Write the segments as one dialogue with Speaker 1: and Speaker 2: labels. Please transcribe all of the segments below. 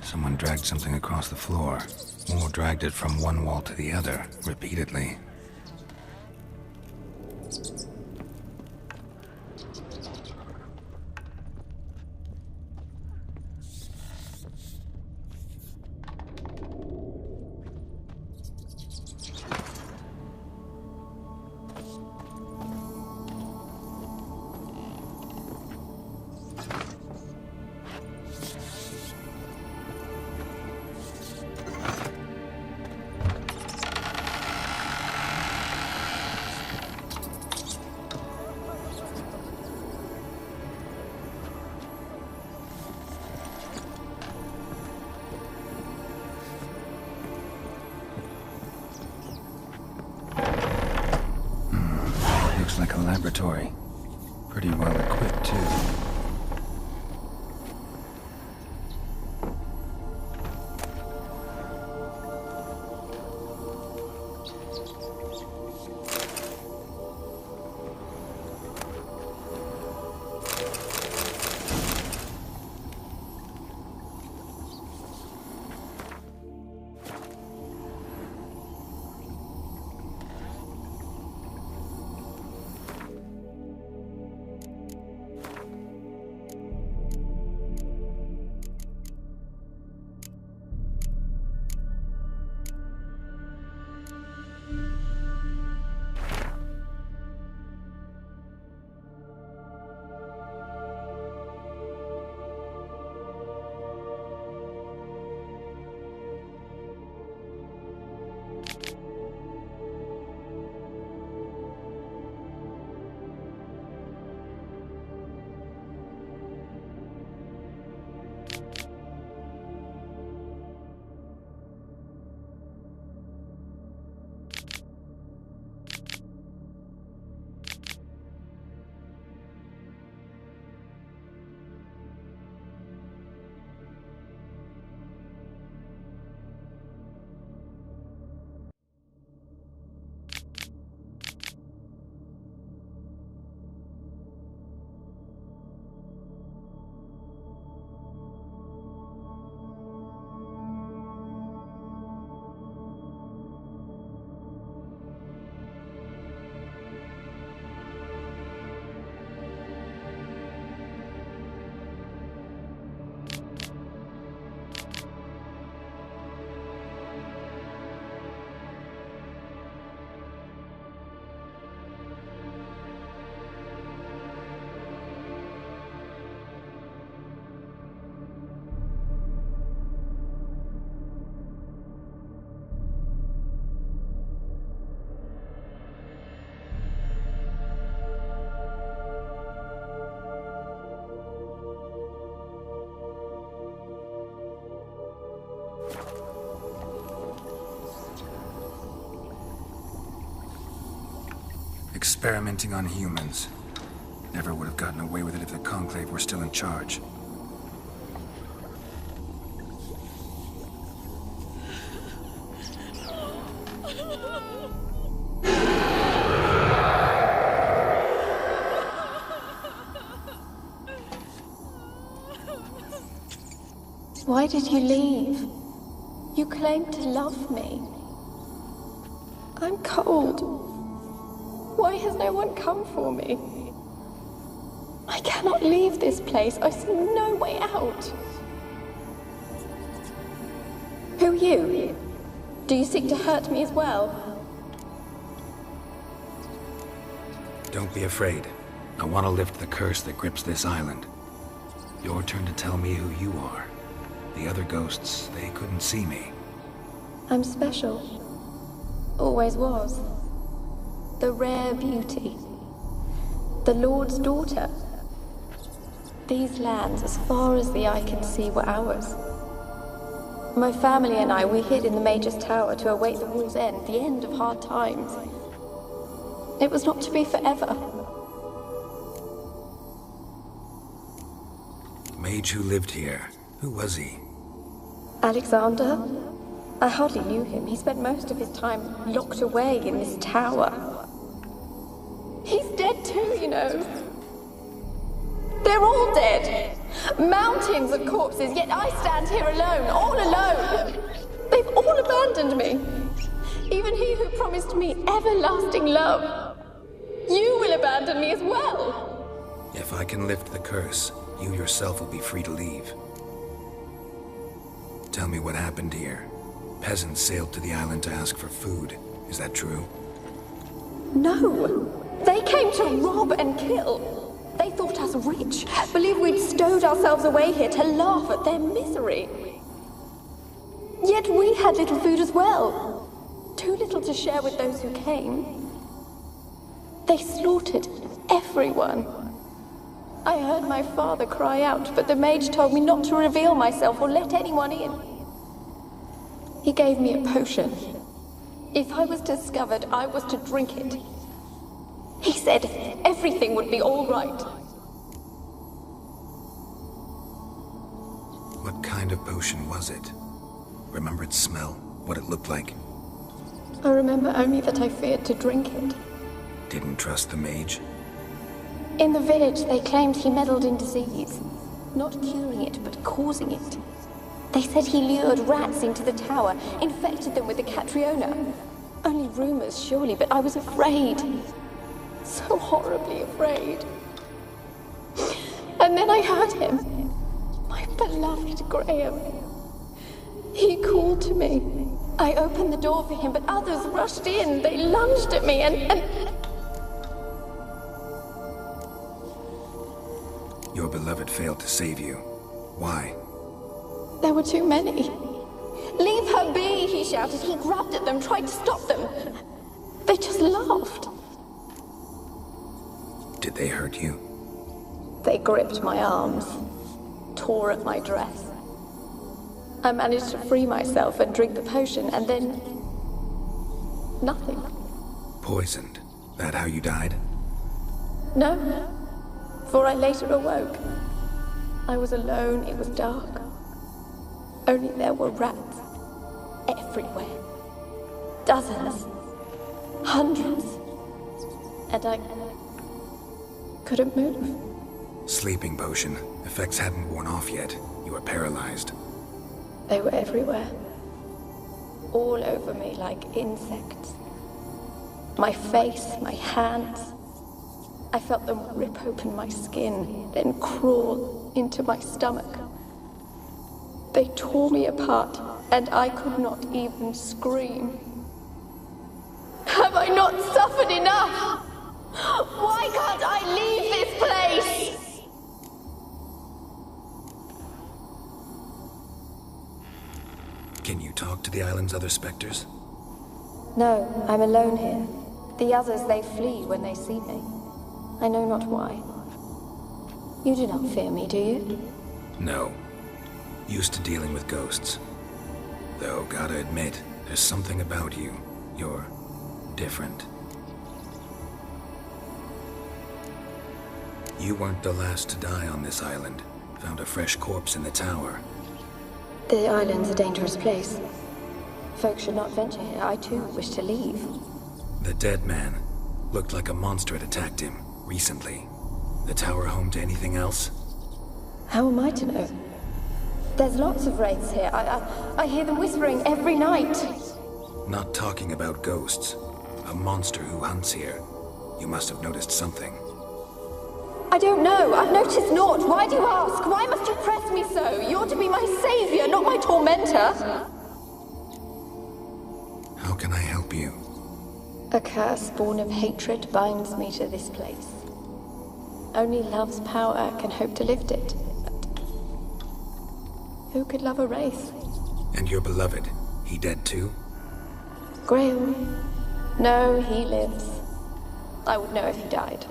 Speaker 1: Someone dragged something across the floor. More dragged it from one wall to the other, repeatedly. Like a laboratory. Pretty well equipped, too. Experimenting on humans. Never would have gotten away with it if the Conclave were still in charge.
Speaker 2: Why did you leave? You claimed to love me. I'm cold. Why has no one come for me? I cannot leave this place. I see no way out. Who are you? Do you seek to hurt me as well?
Speaker 1: Don't be afraid. I want to lift the curse that grips this island. Your turn to tell me who you are. The other ghosts, they couldn't see me.
Speaker 2: I'm special. Always was. The rare beauty. The Lord's daughter. These lands, as far as the eye can see, were ours. My family and I, we hid in the Mage's Tower to await the war's end, the end of hard times. It was not to be forever.
Speaker 1: Mage who lived here. Who was he?
Speaker 2: Alexander? I hardly knew him. He spent most of his time locked away in this tower. He's dead too, you know. They're all dead. Mountains of corpses, yet I stand here alone, all alone. They've all abandoned me. Even he who promised me everlasting love. You will abandon me as well.
Speaker 1: If I can lift the curse, you yourself will be free to leave. Tell me what happened here. Peasants sailed to the island to ask for food. Is that true?
Speaker 2: No. They came to rob and kill. They thought us rich, believed we'd stowed ourselves away here to laugh at their misery. Yet we had little food as well. Too little to share with those who came. They slaughtered everyone. I heard my father cry out, but the mage told me not to reveal myself or let anyone in. He gave me a potion. If I was discovered, I was to drink it. He said everything would be all right.
Speaker 1: What kind of potion was it? Remember its smell? What it looked like?
Speaker 2: I remember only that I feared to drink it.
Speaker 1: Didn't trust the mage?
Speaker 2: In the village, they claimed he meddled in disease. Not curing it, but causing it. They said he lured rats into the tower, infected them with the Catriona. Only rumors, surely, but I was afraid. So horribly afraid. And then I heard him. My beloved Graham. He called to me. I opened the door for him, but others rushed in. They lunged at me and...
Speaker 1: Your beloved failed to save you. Why?
Speaker 2: There were too many. Leave her be, he shouted. He grabbed at them, tried to stop them. They just laughed.
Speaker 1: Did they hurt you?
Speaker 2: They gripped my arms, tore at my dress. I managed to free myself and drink the potion, and then... nothing.
Speaker 1: Poisoned? That how you died?
Speaker 2: No, for I later awoke. I was alone, it was dark. Only there were rats. Everywhere. Dozens. Hundreds. And I couldn't move.
Speaker 1: Sleeping potion. Effects hadn't worn off yet. You were paralyzed.
Speaker 2: They were everywhere. All over me like insects. My face, my hands. I felt them rip open my skin, then crawl into my stomach. They tore me apart, and I could not even scream. Have I not suffered enough? Why can't I leave this place?
Speaker 1: Can you talk to the island's other specters?
Speaker 2: No, I'm alone here. The others, they flee when they see me. I know not why. You do not fear me, do you?
Speaker 1: No. Used to dealing with ghosts. Though, gotta admit, there's something about you. You're different. You weren't the last to die on this island. Found a fresh corpse in the tower.
Speaker 2: The island's a dangerous place. Folks should not venture here. I too wish to leave.
Speaker 1: The dead man. Looked like a monster had attacked him, recently. The tower home to anything else?
Speaker 2: How am I to know? There's lots of wraiths here. I hear them whispering every night.
Speaker 1: Not talking about ghosts. A monster who hunts here. You must have noticed something.
Speaker 2: I don't know. I've noticed naught. Why do you ask? Why must you press me so? You're to be my savior, not my tormentor.
Speaker 1: How can I help you?
Speaker 2: A curse born of hatred binds me to this place. Only love's power can hope to lift it. But who could love a wraith?
Speaker 1: And your beloved, he dead too?
Speaker 2: Graham? No, he lives. I would know if he died.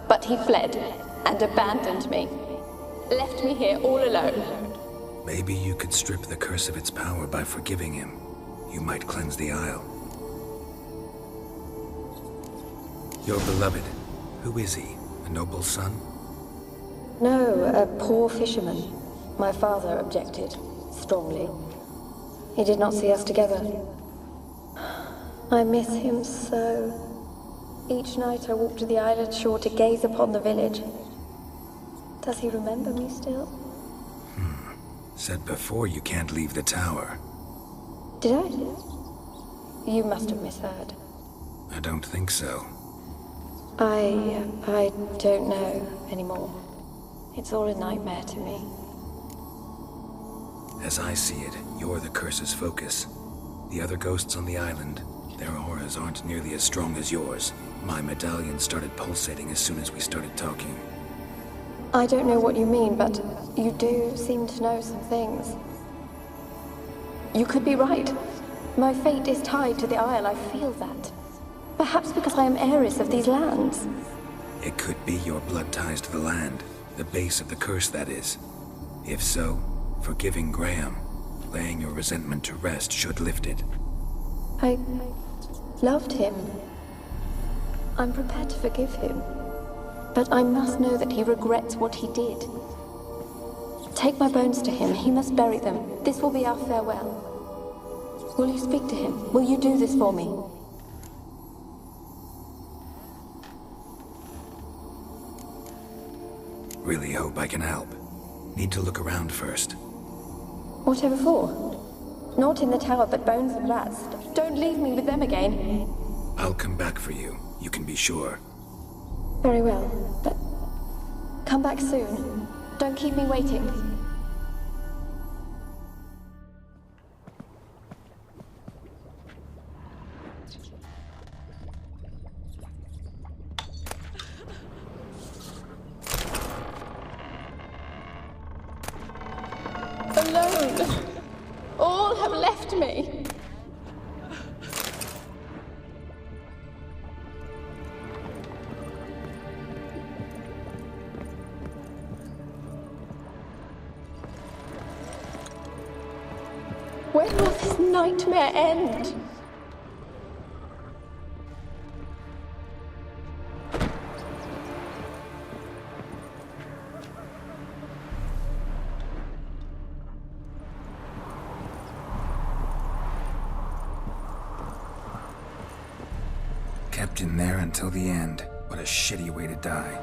Speaker 2: But he fled and abandoned me. Left me here all alone.
Speaker 1: Maybe you could strip the curse of its power by forgiving him. You might cleanse the isle. Your beloved, who is he? A noble son?
Speaker 2: No, a poor fisherman. My father objected, strongly. He did not see us together. I miss him so. Each night I walk to the island shore to gaze upon the village. Does he remember me still?
Speaker 1: Said before you can't leave the tower.
Speaker 2: Did I? You must have misheard.
Speaker 1: I don't think so.
Speaker 2: I don't know anymore. It's all a nightmare to me.
Speaker 1: As I see it, you're the curse's focus. The other ghosts on the island, their auras aren't nearly as strong as yours. My medallion started pulsating as soon as we started talking.
Speaker 2: I don't know what you mean, but you do seem to know some things. You could be right. My fate is tied to the Isle, I feel that. Perhaps because I am heiress of these lands.
Speaker 1: It could be your blood ties to the land, the base of the curse, that is. If so, forgiving Graham, laying your resentment to rest should lift it.
Speaker 2: I loved him. I'm prepared to forgive him. But I must know that he regrets what he did. Take my bones to him. He must bury them. This will be our farewell. Will you speak to him? Will you do this for me?
Speaker 1: Really hope I can help. Need to look around first.
Speaker 2: Whatever for? Not in the tower, but bones and rats. Don't leave me with them again.
Speaker 1: I'll come back for you. You can be sure.
Speaker 2: Very well, but come back soon. Don't keep me waiting. Alone. All have left me. When will this nightmare end?
Speaker 1: Kept in there until the end. What a shitty way to die.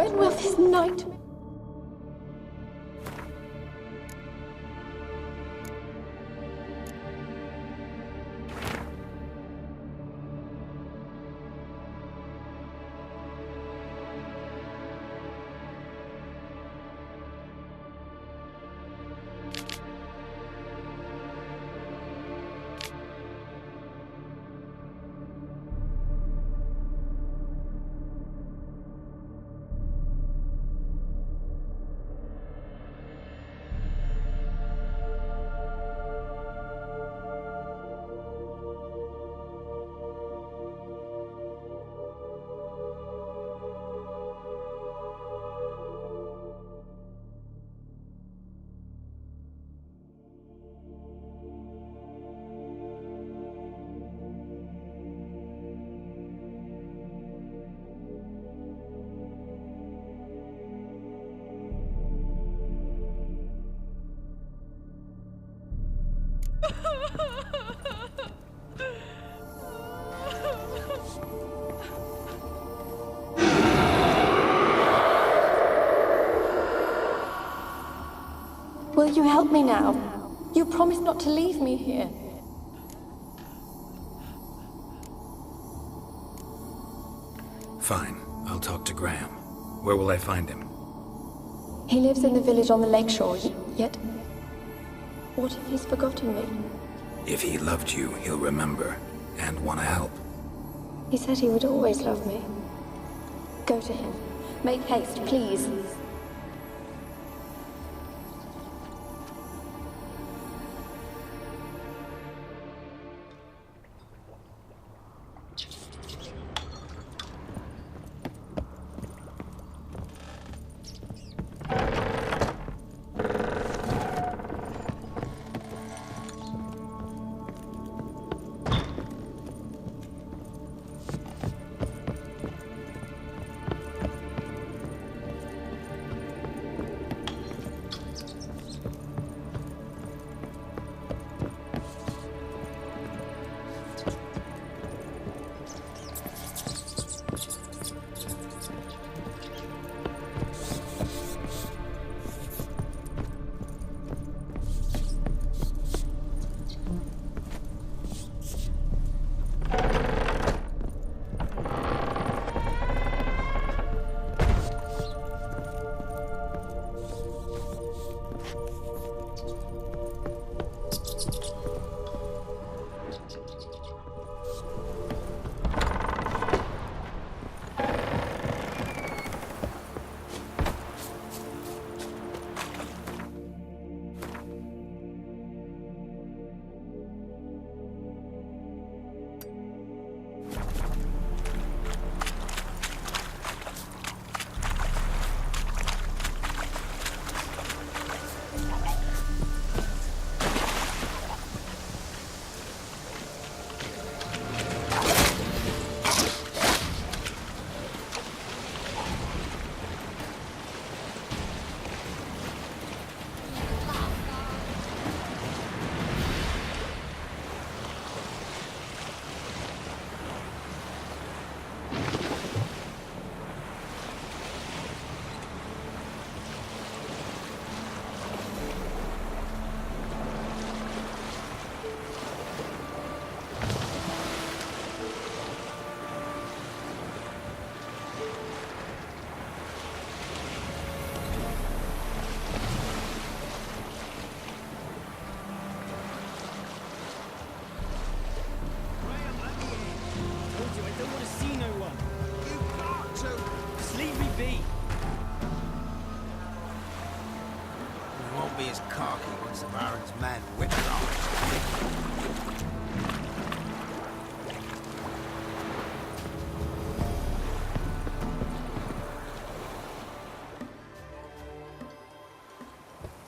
Speaker 2: when will this night... Will you help me now? You promised not to leave me here.
Speaker 1: Fine. I'll talk to Graham. Where will I find him?
Speaker 2: He lives in the village on the lakeshore, yet... What if he's forgotten me?
Speaker 1: If he loved you, he'll remember, and want to help.
Speaker 2: He said he would always love me. Go to him. Make haste, please.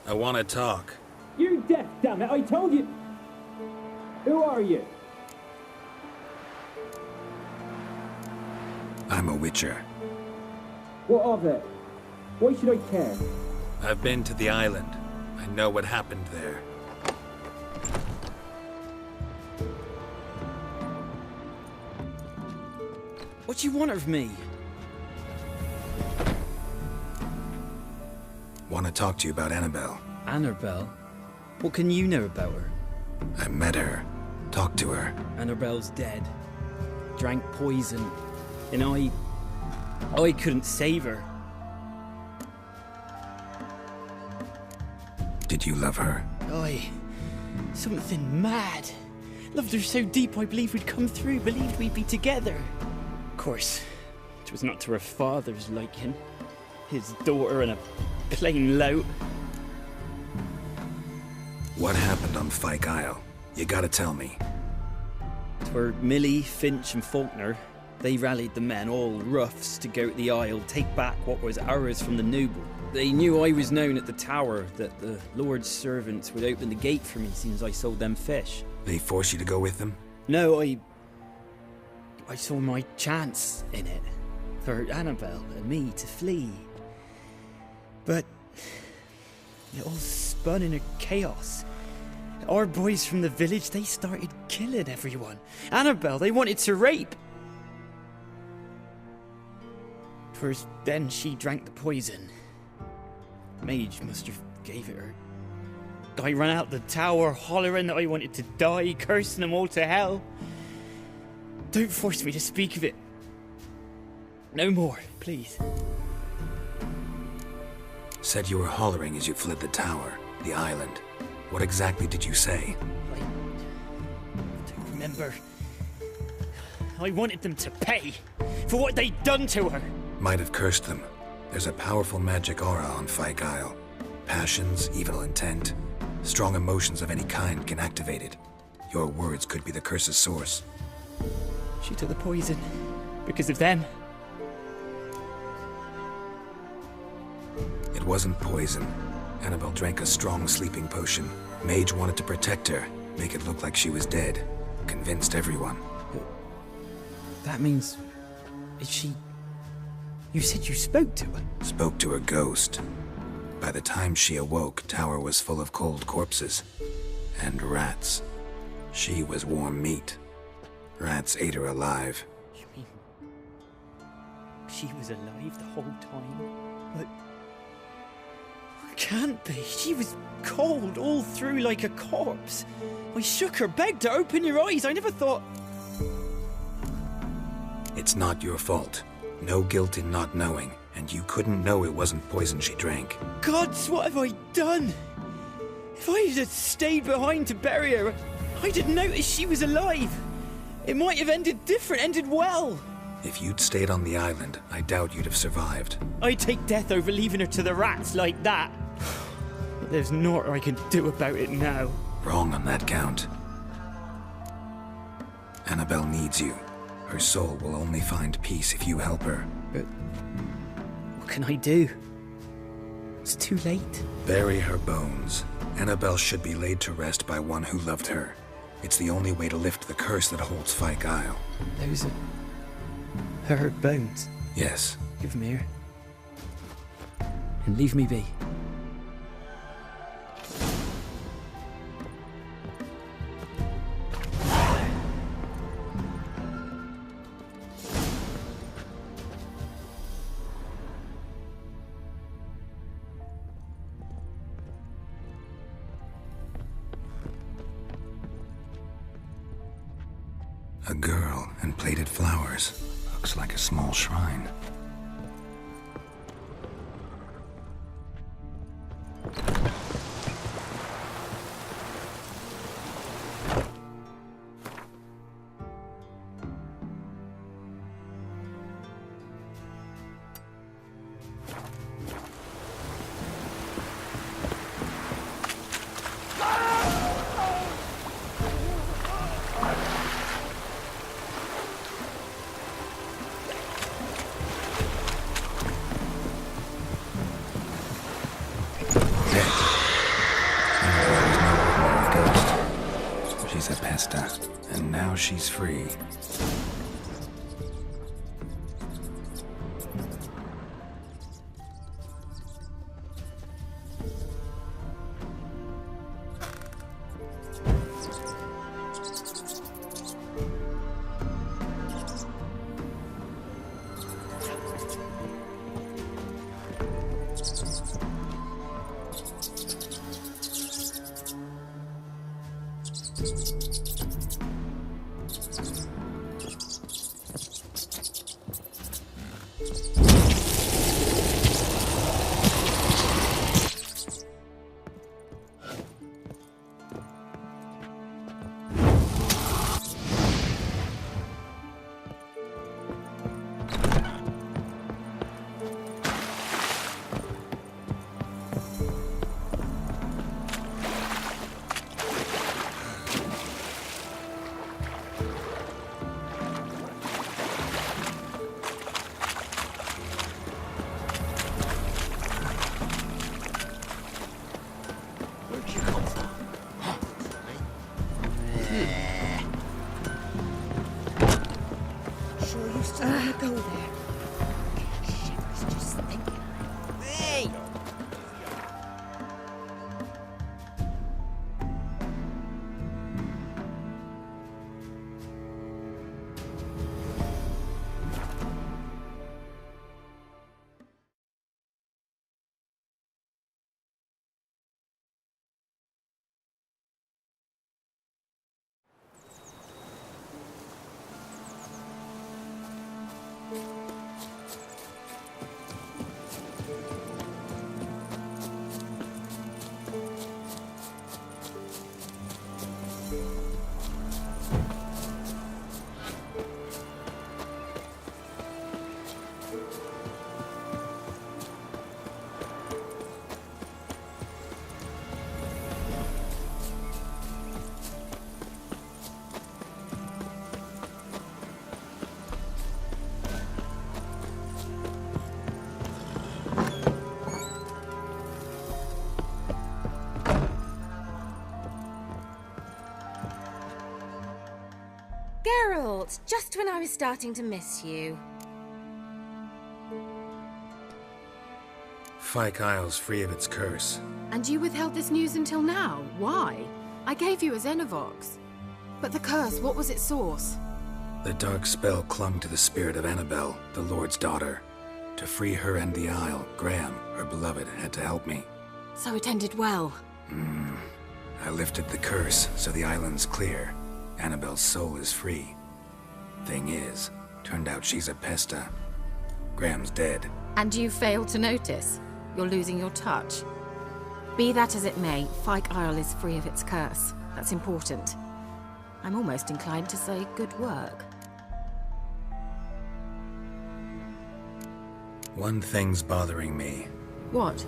Speaker 1: I want to talk.
Speaker 3: You're deaf, damn it! I told you! Who are you?
Speaker 1: I'm a witcher.
Speaker 3: What of it? Why should I care?
Speaker 1: I've been to the island. I know what happened there.
Speaker 4: What do you want of me?
Speaker 1: talk to you about Annabelle.
Speaker 4: Annabelle? What can you know about her?
Speaker 1: I met her. Talked to her.
Speaker 4: Annabelle's dead. Drank poison. And I couldn't save her.
Speaker 1: Did you love her?
Speaker 4: Something mad. Loved her so deep I believed we'd come through, believed we'd be together. Of course, it was not to her father's liking. His daughter and a plain lout.
Speaker 1: What happened on Fyke Isle? You gotta tell me.
Speaker 4: Twere Millie, Finch and Faulkner. They rallied the men, all roughs, to go to the Isle, take back what was ours from the noble. They knew I was known at the tower, that the Lord's servants would open the gate for me since I sold them fish.
Speaker 1: They forced you to go with them?
Speaker 4: No, I saw my chance in it. For Annabelle and me to flee. But it all spun in a chaos. Our boys from the village, they started killing everyone. Annabelle, they wanted to rape. First, then she drank the poison. Mage must have gave it her. I ran out the tower, hollering that I wanted to die, cursing them all to hell. Don't force me to speak of it. No more, please.
Speaker 1: Said you were hollering as you fled the tower, the island. What exactly did you say?
Speaker 4: I don't remember. I wanted them to pay for what they'd done to her.
Speaker 1: Might have cursed them. There's a powerful magic aura on Fyke Isle. Passions, evil intent, strong emotions of any kind can activate it. Your words could be the curse's source.
Speaker 4: She took the poison because of them.
Speaker 1: It wasn't poison. Annabelle drank a strong sleeping potion. Mage wanted to protect her, make it look like she was dead. Convinced everyone.
Speaker 4: But that means... is she... You said you spoke to her?
Speaker 1: Spoke to a ghost. By the time she awoke, tower was full of cold corpses. And rats. She was warm meat. Rats ate her alive.
Speaker 4: You mean... she was alive the whole time? But... can't be. She was cold all through like a corpse. I shook her, begged her, open your eyes. I never thought...
Speaker 1: It's not your fault. No guilt in not knowing, and you couldn't know it wasn't poison she drank.
Speaker 4: Gods, what have I done? If I had stayed behind to bury her, I didn't notice she was alive. It might have ended different, ended well.
Speaker 1: If you'd stayed on the island, I doubt you'd have survived.
Speaker 4: I'd take death over leaving her to the rats like that. But there's naught I can do about it now.
Speaker 1: Wrong on that count. Annabelle needs you. Her soul will only find peace if you help her.
Speaker 4: But what can I do? It's too late.
Speaker 1: Bury her bones. Annabelle should be laid to rest by one who loved her. It's the only way to lift the curse that holds Fyke Isle.
Speaker 4: Those are her bones.
Speaker 1: Yes.
Speaker 4: Give them here. And leave me be.
Speaker 1: A girl and plated flowers. Looks like a small shrine. She's a pesta, and now she's free.
Speaker 4: Just go there. Shit, I was just thinking. Hey!
Speaker 5: Geralt, just when I was starting to miss you.
Speaker 1: Fyke Isle's free of its curse.
Speaker 6: And you withheld this news until now? Why? I gave you a Xenovox. But the curse, what was its source?
Speaker 1: The dark spell clung to the spirit of Annabelle, the Lord's daughter. To free her and the Isle, Graham, her beloved, had to help me.
Speaker 6: So it ended well.
Speaker 1: I lifted the curse, so the island's clear. Annabelle's soul is free. Thing is, turned out she's a pesta. Graham's dead.
Speaker 6: And you failed to notice? You're losing your touch. Be that as it may, Fyke Isle is free of its curse. That's important. I'm almost inclined to say good work.
Speaker 1: One thing's bothering me.
Speaker 6: What?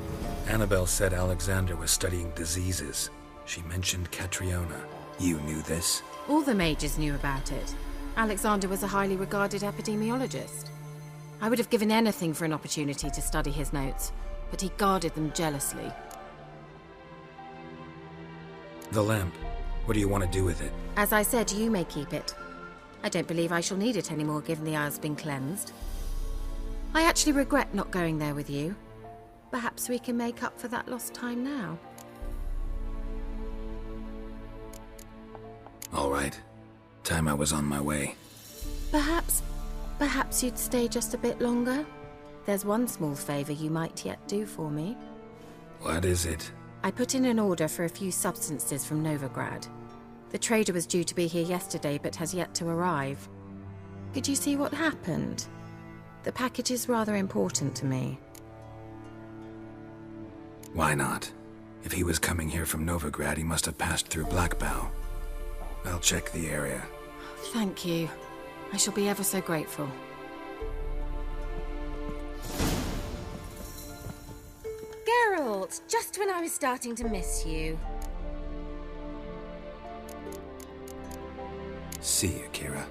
Speaker 1: Annabelle said Alexander was studying diseases. She mentioned Catriona. You knew this?
Speaker 6: All the mages knew about it. Alexander was a highly regarded epidemiologist. I would have given anything for an opportunity to study his notes, but he guarded them jealously.
Speaker 1: The lamp. What do you want to do with it?
Speaker 6: As I said, you may keep it. I don't believe I shall need it anymore, given the Isle's been cleansed. I actually regret not going there with you. Perhaps we can make up for that lost time now.
Speaker 1: All right. Time I was on my way.
Speaker 6: Perhaps you'd stay just a bit longer? There's one small favor you might yet do for me.
Speaker 1: What is it?
Speaker 6: I put in an order for a few substances from Novigrad. The trader was due to be here yesterday, but has yet to arrive. Could you see what happened? The package is rather important to me.
Speaker 1: Why not? If he was coming here from Novigrad, he must have passed through Blackbow. I'll check the area.
Speaker 6: Thank you. I shall be ever so grateful.
Speaker 5: Geralt, just when I was starting to miss you.
Speaker 1: See you, Keira.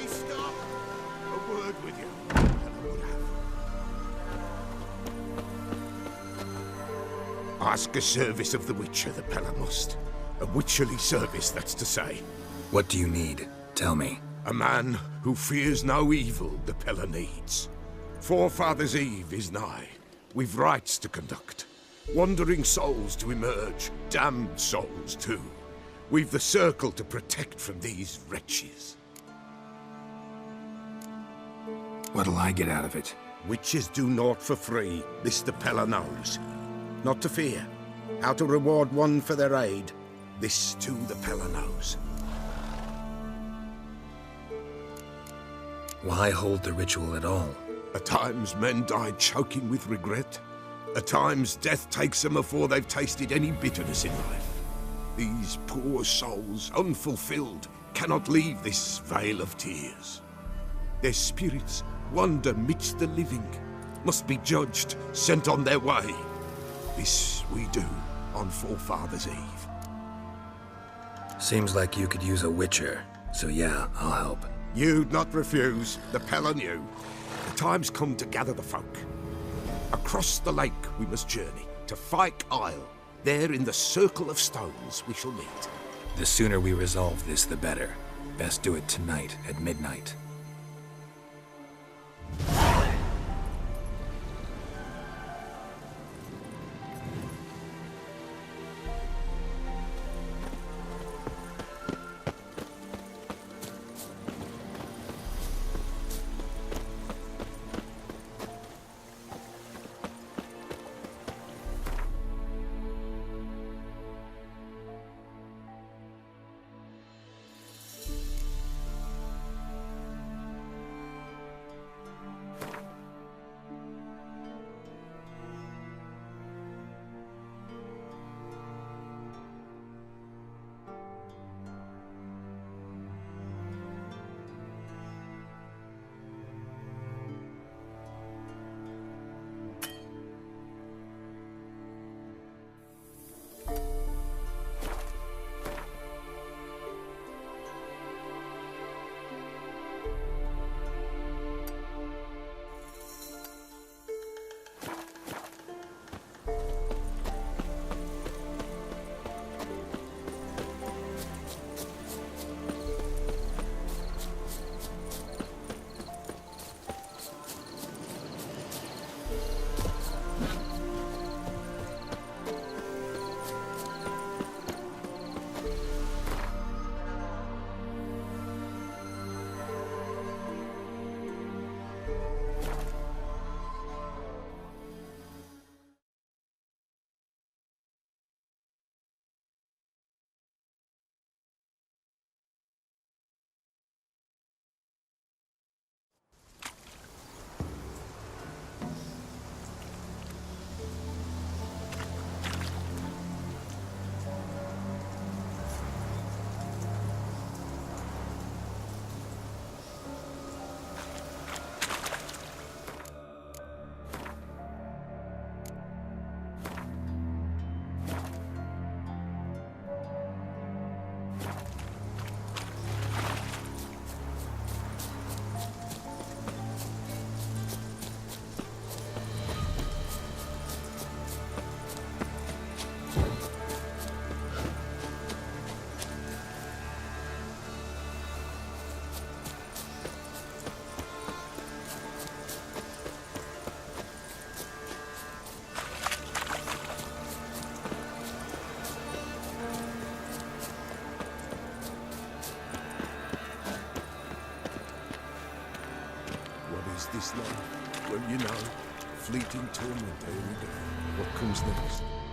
Speaker 7: Stop! A word with you. Ask a service of the Witcher, the Pella must. A witcherly service, that's to say.
Speaker 1: What do you need? Tell me.
Speaker 7: A man who fears no evil the Pella needs. Forefathers' Eve is nigh. We've rites to conduct. Wandering souls to emerge. Damned souls, too. We've the circle to protect from these wretches.
Speaker 1: What'll I get out of it?
Speaker 7: Witches do naught for free. This the Pella knows. Not to fear. How to reward one for their aid. This too the Pella knows.
Speaker 1: Why hold the ritual at all?
Speaker 7: At times men die choking with regret. At times death takes them before they've tasted any bitterness in life. These poor souls, unfulfilled, cannot leave this vale of tears. Their spirits wander midst the living, must be judged, sent on their way. This we do on Forefathers' Eve.
Speaker 1: Seems like you could use a witcher, so yeah, I'll help.
Speaker 7: You'd not refuse, the Pella knew. The time's come to gather the folk. Across the lake we must journey, to Fyke Isle. There in the circle of stones we shall meet.
Speaker 1: The sooner we resolve this, the better. Best do it tonight at midnight.
Speaker 7: Is this life? Well, you know, fleeting torment, there we go. What comes next?